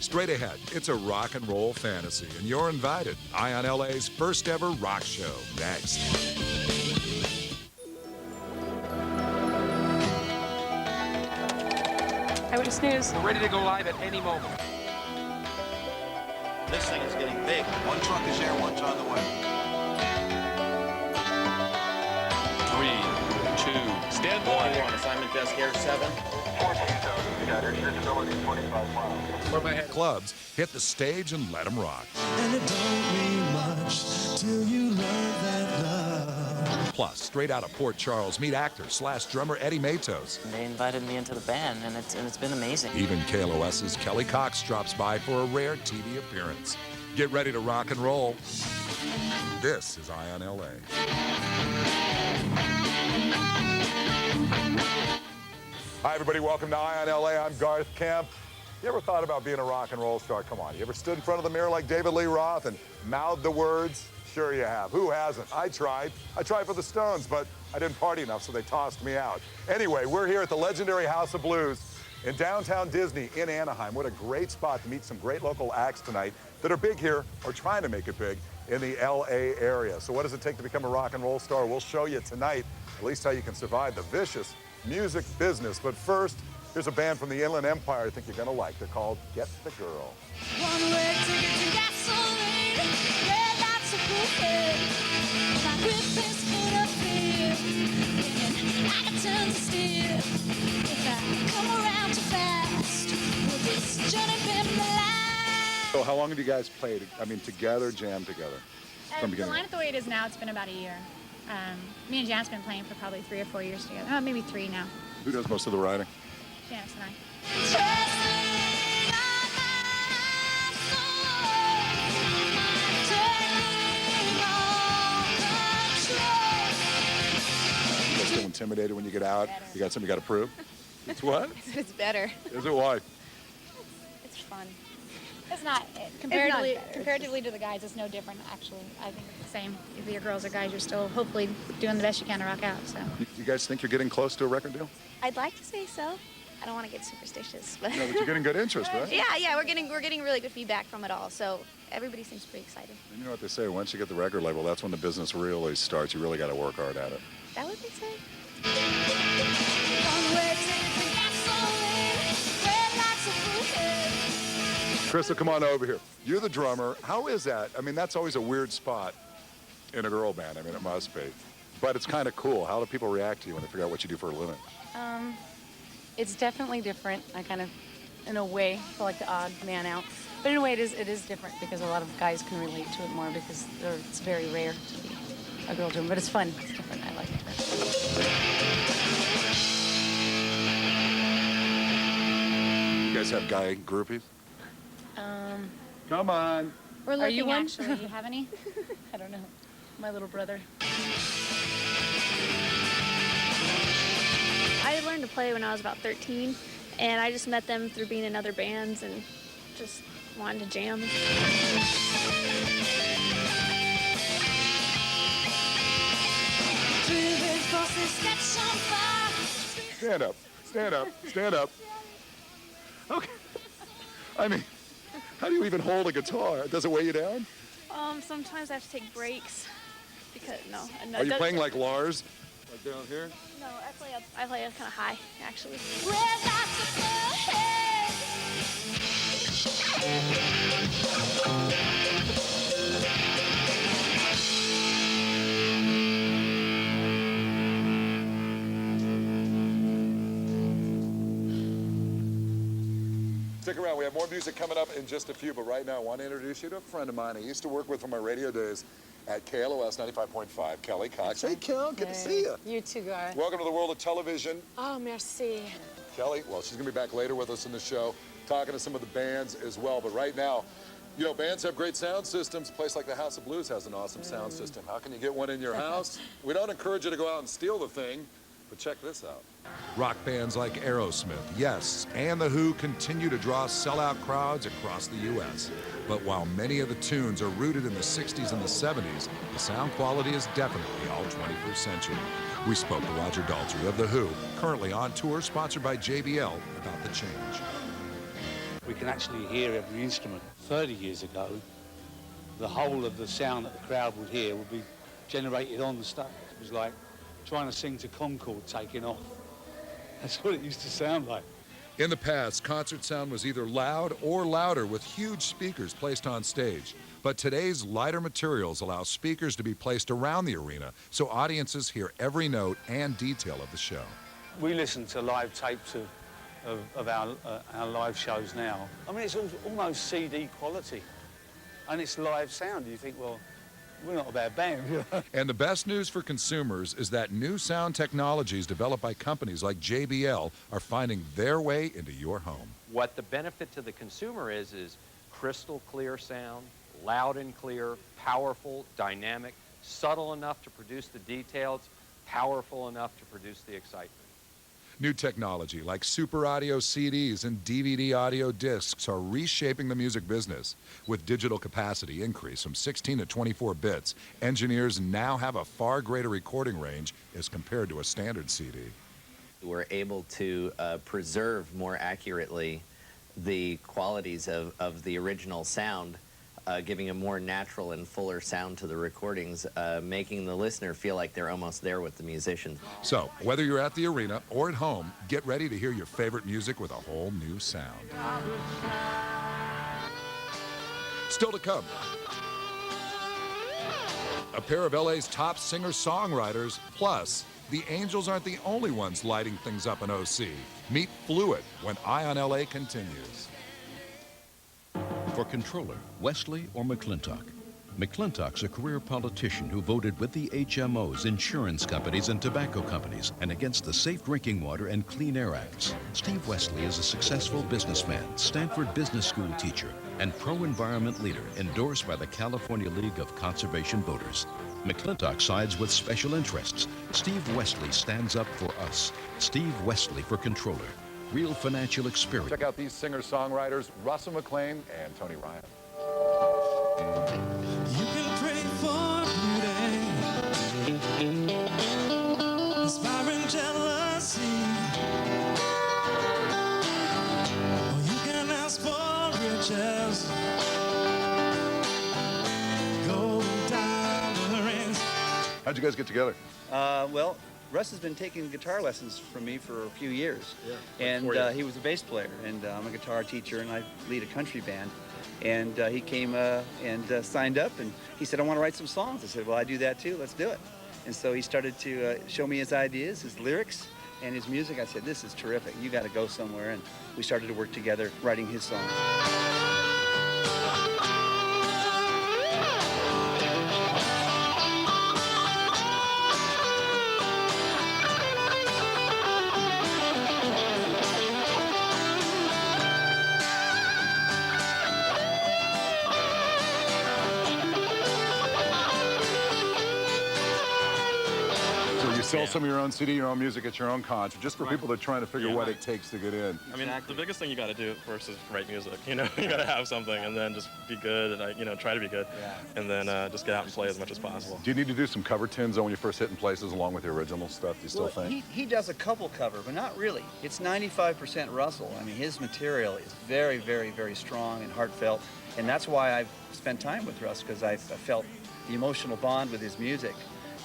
Straight ahead, it's a rock and roll fantasy, and you're invited. Ion LA's first ever rock show. Next. Eyewitness News. We're ready to go live at any moment. This thing is getting big. One truck is here, one's on the way. 3, 2, stand by. Assignment desk air 7. 14,000 scattered. Visibility 25 miles. Where my head? Clubs, hit the stage and let them rock. And it don't mean much till you learn that love. Plus, straight out of Port Charles, meet actor/drummer Eddie Matos. They invited me into the band, and it's been amazing. Even KLOS's Kelly Cox drops by for a rare TV appearance. Get ready to rock and roll. This is Ion LA. Hi, everybody. Welcome to Ion LA. I'm Garth Camp. You ever thought about being a rock and roll star? Come on. You ever stood in front of the mirror like David Lee Roth and mouthed the words? Sure you have. Who hasn't? I tried. I tried for the Stones, but I didn't party enough, so they tossed me out. Anyway, we're here at the legendary House of Blues in downtown Disney in Anaheim. What a great spot to meet some great local acts tonight that are big here or trying to make it big in the LA area. So what does it take to become a rock and roll star? We'll show you tonight at least how you can survive the vicious music business. But first, here's a band from the Inland Empire I think you're gonna like. They're called Get the Girl. One-way tickets and gasoline, red lights of bouquet. My grip is full of fear, and I can turn to steel. If I come around too fast, will this journey be my life? So how long have you guys played, together, jammed together? From The beginning? lineup the way it is now, it's been about a year. Me and Jan's been playing for probably 3 or 4 years together. Oh, maybe 3 now. Who does most of the writing? Janice and I. Trusting on my soul, taking all control. You guys feel intimidated when you get out? Better. You got something you got to prove? It's what? It's better. Is it why? It's fun. It's not comparatively to the guys. It's no different, actually. I think it's the same. If you're girls or guys, you're still hopefully doing the best you can to rock out. So. You guys think you're getting close to a record deal? I'd like to say so. I don't want to get superstitious, but No, but you're getting good interest, right? yeah, we're getting really good feedback from it all. So everybody seems pretty excited. And you know what they say, once you get the record label, that's when the business really starts. You really got to work hard at it. That would be safe. One-way tickets and gasoline, red lights of bouquet. Crystal, come on over here. You're the drummer. How is that? That's always a weird spot in a girl band. It must be. But it's kind of cool. How do people react to you when they figure out what you do for a living? It's definitely different. I kind of, in a way, feel like the odd man out. But in a way, it is different because a lot of guys can relate to it more because it's very rare to be a girl drummer. But it's fun. It's different. I like it. You guys have guy groupies? Come on. We're Are you looking, one? actually. You have any? I don't know. My little brother. I learned to play when I was about 13, and I just met them through being in other bands and just wanted to jam. Stand up. Stand up. Stand up. Okay. How do you even hold a guitar? Does it weigh you down? Sometimes I have to take breaks because Are you playing like Lars? Like down here? No, I play kind of high actually. Red lights of bouquet. Stick around. We have more music coming up in just a few, but right now I want to introduce you to a friend of mine I used to work with from my radio days at KLOS 95.5, Kelly Cox. Hey, Kel, good to see you. You too, Garth. Welcome to the world of television. Oh, merci. Kelly, well, she's going to be back later with us in the show, talking to some of the bands as well. But right now, bands have great sound systems. A place like the House of Blues has an awesome sound system. How can you get one in your house? We don't encourage you to go out and steal the thing, but check this out. Rock bands like Aerosmith, Yes, and The Who continue to draw sellout crowds across the U.S. But while many of the tunes are rooted in the 60s and the 70s, the sound quality is definitely all 21st century. We spoke to Roger Daltrey of The Who, currently on tour, sponsored by JBL, about the change. we can actually hear every instrument. 30 years ago, the whole of the sound that the crowd would hear would be generated on the stage. It was like trying to sing to Concord taking off. That's what it used to sound like. In the past, concert sound was either loud or louder with huge speakers placed on stage. But today's lighter materials allow speakers to be placed around the arena so audiences hear every note and detail of the show. We listen to live tapes of our live shows now. I mean, it's almost CD quality, and it's live sound. You think, well, we're not a bad band. And the best news for consumers is that new sound technologies developed by companies like JBL are finding their way into your home. What the benefit to the consumer is crystal clear sound, loud and clear, powerful, dynamic, subtle enough to produce the details, powerful enough to produce the excitement. New technology like super audio CDs and DVD audio discs are reshaping the music business. With digital capacity increase from 16 to 24 bits, engineers now have a far greater recording range as compared to a standard CD. We're able to preserve more accurately the qualities of the original sound, giving a more natural and fuller sound to the recordings, making the listener feel like they're almost there with the musicians. So, whether you're at the arena or at home, get ready to hear your favorite music with a whole new sound. Still to come, a pair of LA's top singer-songwriters, plus the Angels aren't the only ones lighting things up in OC. Meet Fluid when Eye on LA continues. For controller, Wesley or McClintock? McClintock's a career politician who voted with the HMOs, insurance companies, and tobacco companies, and against the Safe Drinking Water and Clean Air Acts. Steve Wesley is a successful businessman, Stanford Business School teacher, and pro-environment leader endorsed by the California League of Conservation Voters. McClintock sides with special interests. Steve Wesley stands up for us. Steve Wesley for controller. Real financial experience. Check out these singer-songwriters, Russell McLean and Tony Ryan. You can pray for beauty, inspiring jealousy, or you can ask for riches, gold and diamond rings. How'd you guys get together? Well, Russ has been taking guitar lessons from me for a few years, and he was a bass player, and I'm a guitar teacher, and I lead a country band. And he came and signed up, and he said, I want to write some songs. I said, well, I do that too, let's do it. And so he started to show me his ideas, his lyrics, and his music. I said, this is terrific, you got to go somewhere. And we started to work together, writing his songs. Sell some of your own CD, your own music at your own concert, just for people that are trying to figure what it takes to get in. I mean, the biggest thing you got to do first is write music. You know, you got to have something, and then just be good, and try to be good, and then just get out and play as much as possible. Do you need to do some cover tunes when you first hitting places along with the original stuff? Do you still think? He does a couple cover, but not really. It's 95% Russell. I mean, his material is very, very, very strong and heartfelt, and that's why I've spent time with Russ, because I felt the emotional bond with his music.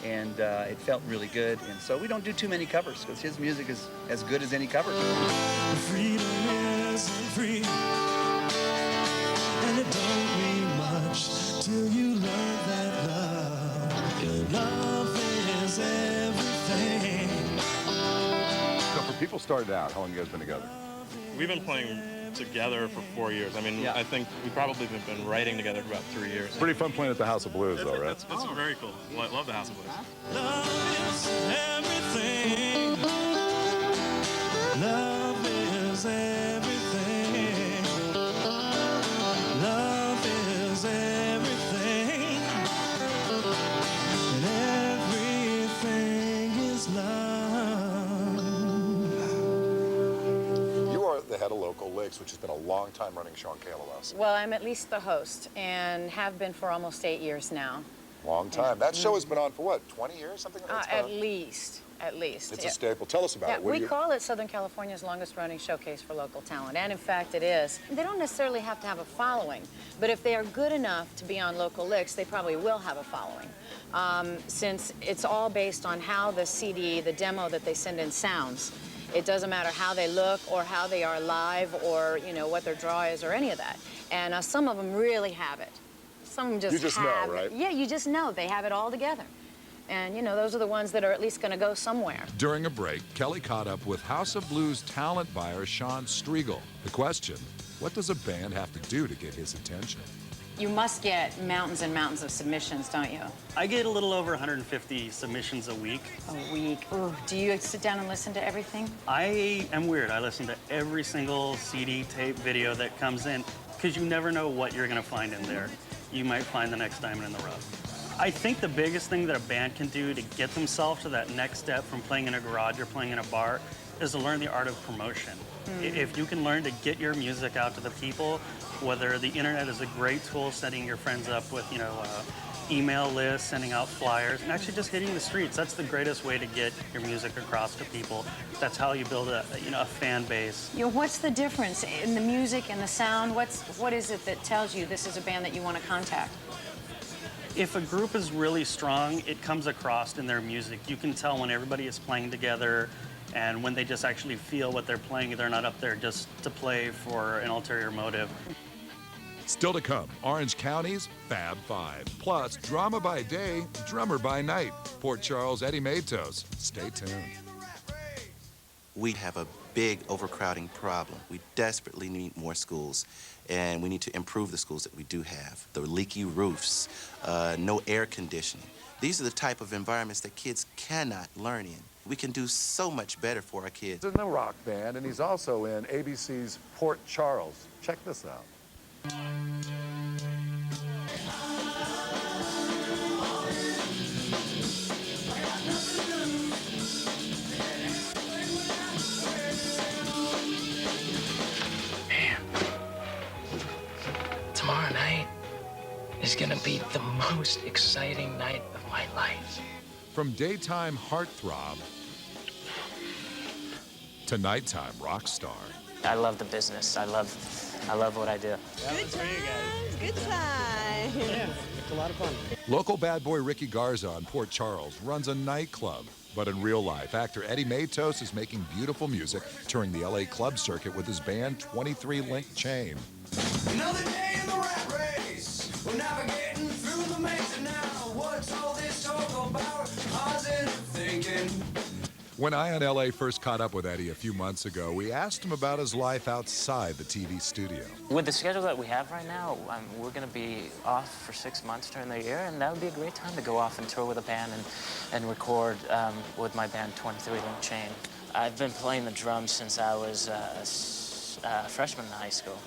And it felt really good, and so we don't do too many covers because his music is as good as any cover. Freedom isn't free, and it don't mean much till you learn that love is everything. So for people started out, how long have you guys been together? We've been playing together for 4 years. I mean, I think we've probably been writing together for about 3 years. Pretty fun playing at the House of Blues, though, right? It's very cool. I love the House of Blues. Love is everything. Love is everything. Love is everything. And everything is love. You are the head of Local Licks, which has been a long time running show on KLOS. Well, I'm at least the host and have been for almost 8 years now. Long time. That show has been on for what, 20 years, something like that? At least. at least. It's a staple. Tell us about Yeah, it. What we do you... call it Southern California's longest running showcase for local talent, and in fact it is. They don't necessarily have to have a following, but if they are good enough to be on local licks, they probably will have a following. Since it's all based on how the CD, the demo that they send in sounds. It doesn't matter how they look or how they are live or, you know, what their draw is or any of that. And some of them really have it. Some of them just You just have know, right? it. Yeah, you just know. They have it all together. And, you know, those are the ones that are at least going to go somewhere. During a break, Kelly caught up with House of Blues talent buyer Sean Striegel. The question, what does a band have to do to get his attention? You must get mountains and mountains of submissions, don't you? I get a little over 150 submissions a week. A week. Ooh, do you sit down and listen to everything? I am weird. I listen to every single CD, tape, video that comes in because you never know what you're going to find in there. You might find the next diamond in the rough. I think the biggest thing that a band can do to get themselves to that next step from playing in a garage or playing in a bar is to learn the art of promotion. If you can learn to get your music out to the people, whether the internet is a great tool, setting your friends up with, you know, email lists, sending out flyers, and actually just hitting the streets. That's the greatest way to get your music across to people. That's how you build a fan base. You know, what's the difference in the music and the sound? What is it that tells you this is a band that you want to contact? If a group is really strong, it comes across in their music. You can tell when everybody is playing together and when they just actually feel what they're playing. They're not up there just to play for an ulterior motive. Still to come, Orange County's Fab Five. Plus, drama by day, drummer by night. Port Charles' Eddie Matos. Stay tuned. We have a big overcrowding problem. We desperately need more schools, and we need to improve the schools that we do have. The leaky roofs, no air conditioning. These are the type of environments that kids cannot learn in. We can do so much better for our kids. He's in a rock band, and he's also in ABC's Port Charles. Check this out. Tomorrow night is gonna be the most exciting night of my life. From daytime heartthrob to nighttime rock star. I love the business. I love what I do. Good times, good times. Yeah, it's a lot of fun. Local bad boy Ricky Garza on Port Charles runs a nightclub. But in real life, actor Eddie Matos is making beautiful music, touring the LA club circuit with his band 23 Link Chain. Another day in the rat race. We're navigating through the maze now. What's all this talk about? Positive thinking. When Ion LA first caught up with Eddie a few months ago, we asked him about his life outside the TV studio. With the schedule that we have right now, we're going to be off for 6 months during the year, and that would be a great time to go off and tour with a band and record with my band 23 Link Chain. I've been playing the drums since I was a freshman in high school,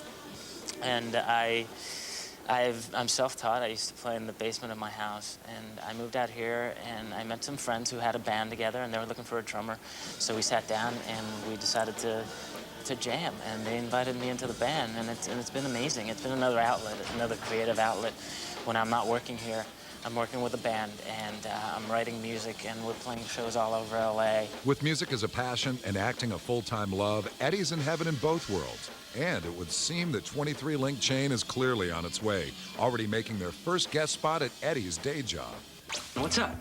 and I'm self-taught. I used to play in the basement of my house, and I moved out here, and I met some friends who had a band together, and they were looking for a drummer. So we sat down, and we decided to jam, and they invited me into the band, and it's been amazing. It's been another outlet, another creative outlet. When I'm not working here, I'm working with a band, and I'm writing music, and we're playing shows all over LA. With music as a passion and acting a full-time love, Eddie's in heaven in both worlds. And it would seem that 23 Link Chain is clearly on its way, already making their first guest spot at Eddie's day job. What's up?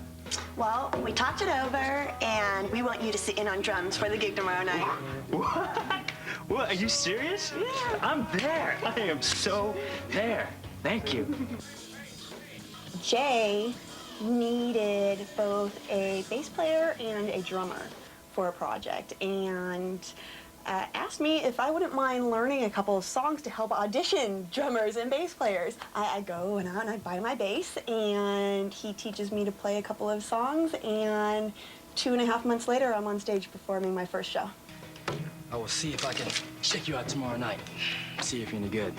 Well, we talked it over, and we want you to sit in on drums for the gig tomorrow night. What? What? Are you serious? Yeah. I'm there. I am so there. Thank you. Jay needed both a bass player and a drummer for a project, and asked me if I wouldn't mind learning a couple of songs to help audition drummers and bass players. I go out and I buy my bass, and he teaches me to play a couple of songs, and 2.5 months later, I'm on stage performing my first show. I will see if I can check you out tomorrow night. See if you're any good.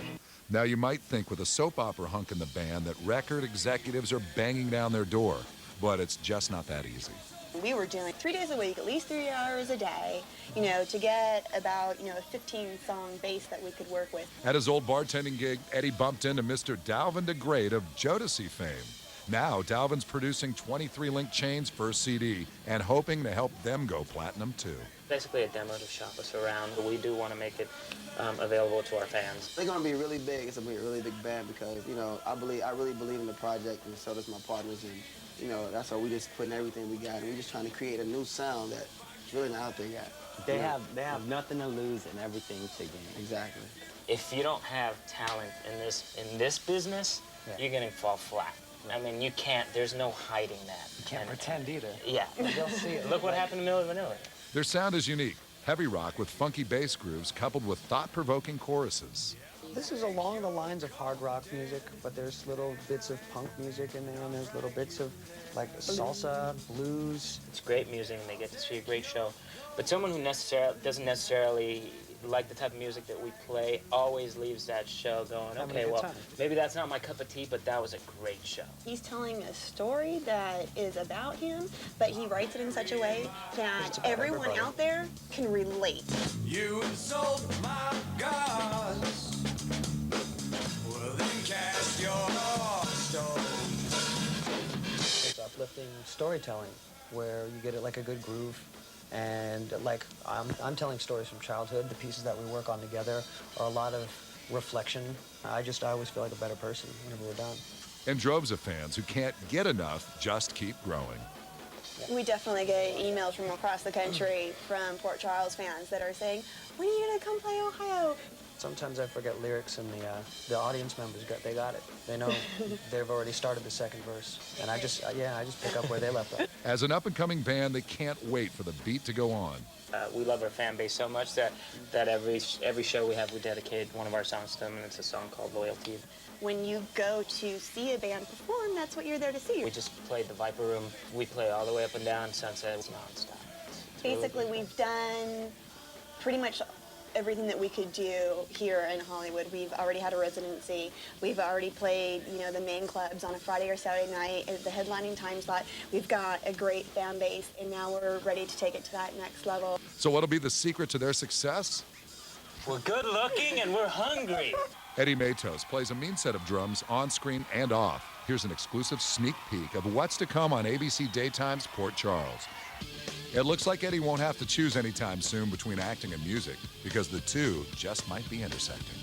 Now, you might think with a soap opera hunk in the band that record executives are banging down their door, but it's just not that easy. We were doing 3 days a week, at least 3 hours a day, to get about, a 15-song bass that we could work with. At his old bartending gig, Eddie bumped into Mr. Dalvin DeGrade of Jodeci fame. Now, Dalvin's producing 23 link chains for a CD and hoping to help them go platinum too. Basically a demo to shop us around, but we do want to make it available to our fans. They're gonna be really big. It's gonna be a really big band because, you know, I really believe in the project, and so does my partners, and, you know, that's why we just putting everything we got, and we're just trying to create a new sound that's really not out there yet. They have nothing to lose and everything to gain. Exactly. If you don't have talent in this business, you're gonna fall flat. I mean, you can't. There's no hiding that. You can't pretend either. Yeah. They'll see it. Look what happened to Milli Vanilli. Their sound is unique. Heavy rock with funky bass grooves coupled with thought-provoking choruses. This is along the lines of hard rock music, but there's little bits of punk music in there, and there's little bits of like salsa, blues. It's great music, and they get to see a great show. But someone who doesn't necessarily like the type of music that we play always leaves that show going, okay, well, maybe that's not my cup of tea, but that was a great show. He's telling a story that is about him, but he writes it in such a way that everyone out there can relate. You insult my gods. Well, then cast your stones. It's uplifting storytelling where you get it like a good groove. And like I'm telling stories from childhood. The pieces that we work on together are a lot of reflection. I always feel like a better person whenever we're done. And droves of fans who can't get enough just keep growing. We definitely get emails from across the country from Port Charles fans that are saying, when are you gonna come play Ohio? Sometimes I forget lyrics, and the audience members got it. They know they've already started the second verse, and I just pick up where they left off. As an up-and-coming band, they can't wait for the beat to go on. We love our fan base so much that every show we have, we dedicate one of our songs to them, and it's a song called Loyalty. When you go to see a band perform, that's what you're there to see. We just played the Viper Room. We play all the way up and down Sunset. It's nonstop. Basically, we've done pretty much everything that we could do here in Hollywood. We've already had a residency. We've already played, you know, the main clubs on a Friday or Saturday night at the headlining time slot. We've got a great fan base, and now we're ready to take it to that next level. So what'll be the secret to their success? We're good looking and we're hungry. Eddie Matos plays a mean set of drums on screen and off. Here's an exclusive sneak peek of what's to come on ABC Daytime's Port Charles. It looks like Eddie won't have to choose anytime soon between acting and music, because the two just might be intersecting.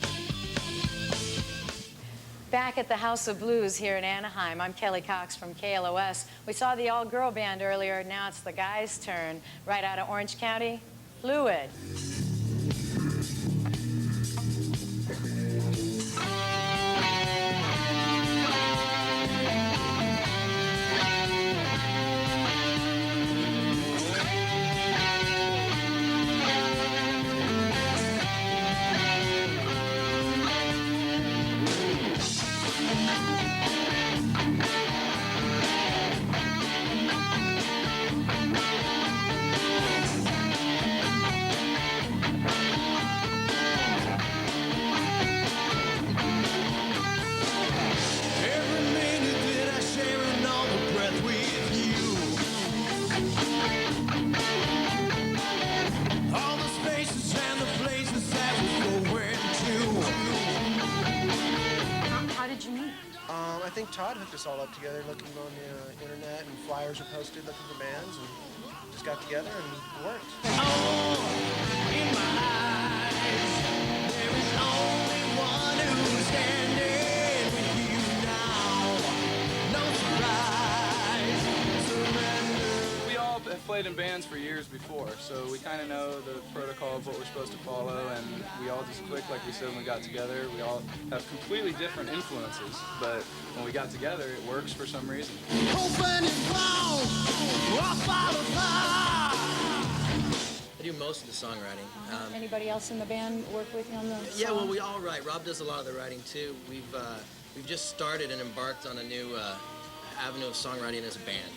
Back at the House of Blues here in Anaheim, I'm Kelly Cox from KLOS. We saw the all-girl band earlier. Now it's the guys' turn. Right out of Orange County, Fluid. I think Todd hooked us all up together, looking on the internet, and flyers were posted looking for bands, and just got together and it worked. In my eyes, there is only one who's standing with you now. No surprise, surrender. We all have played in bands for years before, so we kind of know the protocol of what we're supposed to follow, and we all just clicked like we said when we got together. We all have completely different influences, but when we got together, it works for some reason. Open and close, I do most of the songwriting. Anybody else in the band work with you on the Yeah, well, songs? we all write. Rob does a lot of the writing too. We've just started and embarked on a new avenue of songwriting as a band.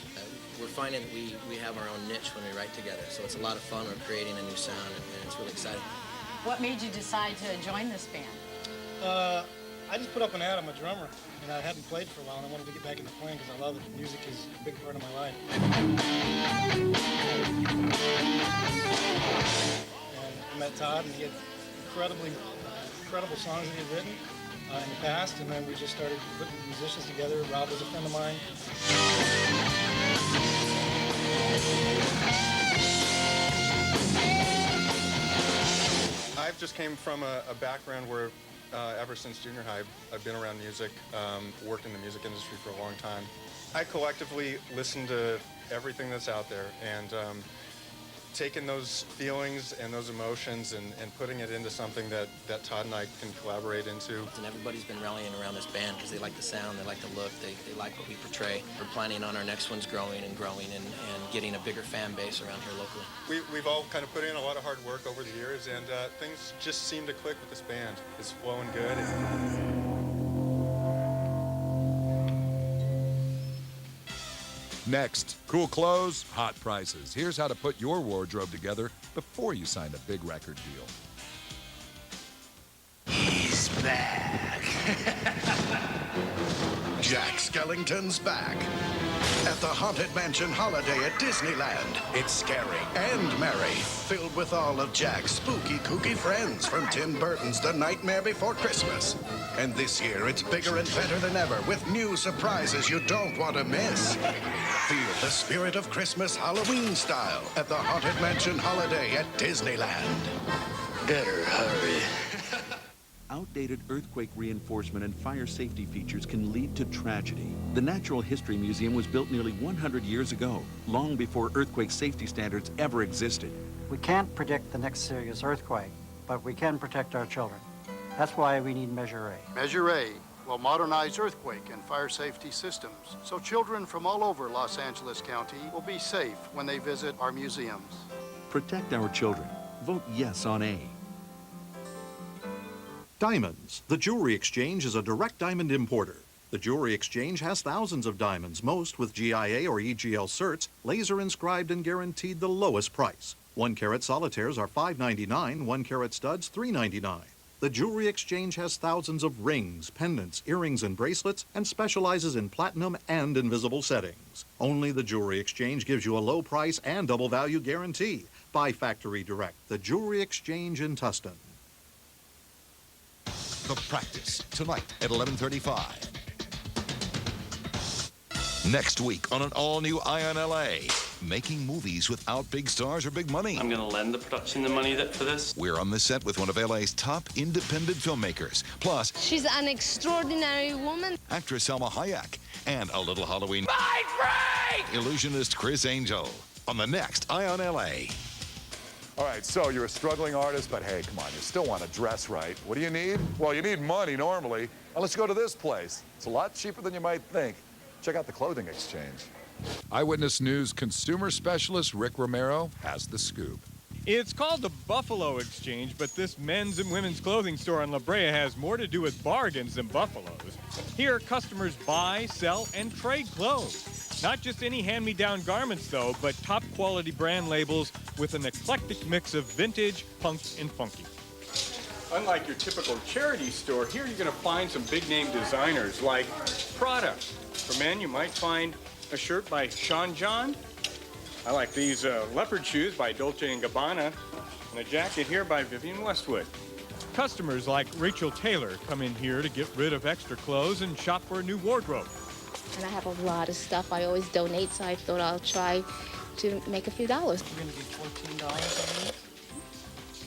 We're finding that we have our own niche when we write together, so it's a lot of fun. We're creating a new sound, and it's really exciting. What made you decide to join this band? I just put up an ad. I'm a drummer, and I hadn't played for a while, and I wanted to get back into playing because I love it. Music is a big part of my life. And I met Todd, and he had incredible songs that he had written, in the past, and then we just started putting musicians together. Rob was a friend of mine. I've just came from a background where ever since junior high, I've been around music, worked in the music industry for a long time. I collectively listen to everything that's out there, and taking those feelings and those emotions and putting it into something that Todd and I can collaborate into. And everybody's been rallying around this band because they like the sound, they like the look, they like what we portray. We're planning on our next one's growing and getting a bigger fan base around here locally. We've all kind of put in a lot of hard work over the years, and things just seem to click with this band. It's flowing good. Next, cool clothes, hot prices. Here's how to put your wardrobe together before you sign a big record deal. He's back. Jack Skellington's back. At the Haunted Mansion holiday at Disneyland. It's scary and merry, filled with all of Jack's spooky, kooky friends from Tim Burton's The Nightmare Before Christmas. And this year, it's bigger and better than ever with new surprises you don't want to miss. Feel the spirit of Christmas Halloween style at the Haunted Mansion holiday at Disneyland. Better hurry. Outdated earthquake reinforcement and fire safety features can lead to tragedy. The Natural History Museum was built nearly 100 years ago, long before earthquake safety standards ever existed. We can't predict the next serious earthquake, but we can protect our children. That's why we need Measure A. Measure A will modernize earthquake and fire safety systems, so children from all over Los Angeles County will be safe when they visit our museums. Protect our children. Vote yes on A. Diamonds. The Jewelry Exchange is a direct diamond importer. The Jewelry Exchange has thousands of diamonds, most with GIA or EGL certs, laser inscribed and guaranteed the lowest price. 1-carat solitaires are $5.99, 1-carat studs $3.99. The Jewelry Exchange has thousands of rings, pendants, earrings, and bracelets, and specializes in platinum and invisible settings. Only the Jewelry Exchange gives you a low price and double value guarantee. Buy factory direct. The Jewelry Exchange in Tustin. The Practice, tonight at 11:35. Next week on an all-new Ion LA, making movies without big stars or big money. I'm going to lend the production the money for this. We're on the set with one of LA's top independent filmmakers. Plus, she's an extraordinary woman. Actress Selma Hayek and a little Halloween illusionist Chris Angel on the next Ion LA. All right, so you're a struggling artist, but hey, come on, you still want to dress right. What do you need? Well, you need money normally. Now let's go to this place. It's a lot cheaper than you might think. Check out the Clothing Exchange. Eyewitness News consumer specialist Rick Romero has the scoop. It's called the Buffalo Exchange, but this men's and women's clothing store on La Brea has more to do with bargains than buffaloes. Here, customers buy, sell, and trade clothes. Not just any hand-me-down garments, though, but top-quality brand labels with an eclectic mix of vintage, punk, and funky. Unlike your typical charity store, here you're going to find some big-name designers like Prada. For men, you might find a shirt by Sean John. I like these leopard shoes by Dolce & Gabbana, and a jacket here by Vivienne Westwood. Customers like Rachel Taylor come in here to get rid of extra clothes and shop for a new wardrobe. And I have a lot of stuff I always donate, so I thought I'll try to make a few dollars. You're going to get $14 on this?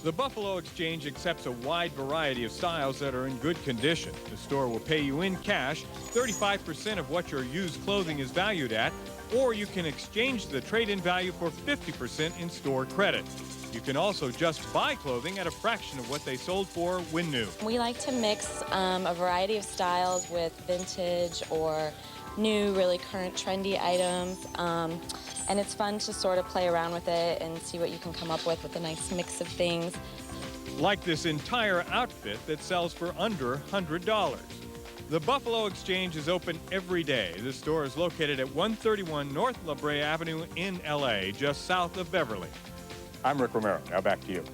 The Buffalo Exchange accepts a wide variety of styles that are in good condition. The store will pay you in cash 35% of what your used clothing is valued at, or you can exchange the trade-in value for 50% in store credit. You can also just buy clothing at a fraction of what they sold for when new. We like to mix a variety of styles with vintage or new, really current, trendy items. And it's fun to sort of play around with it and see what you can come up with a nice mix of things. Like this entire outfit that sells for under $100. The Buffalo Exchange is open every day. The store is located at 131 North La Brea Avenue in LA, just south of Beverly. I'm Rick Romero. Now back to you.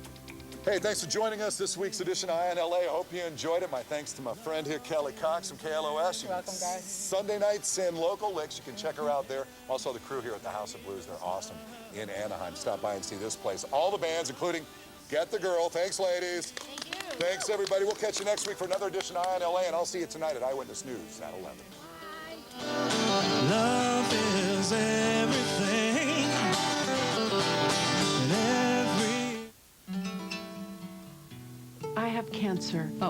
Hey, thanks for joining us this week's edition of Ion LA. I hope you enjoyed it. My thanks to my friend here, Kelly Cox from KLOS. You're welcome, guys. Sunday nights in local licks. You can check her out there. Also, the crew here at the House of Blues. They're awesome in Anaheim. Stop by and see this place. All the bands, including Get the Girl. Thanks, ladies. Thank you. Thanks, everybody. We'll catch you next week for another edition of Eye on LA, and I'll see you tonight at Eyewitness News at 11. Love is everything. I have cancer, but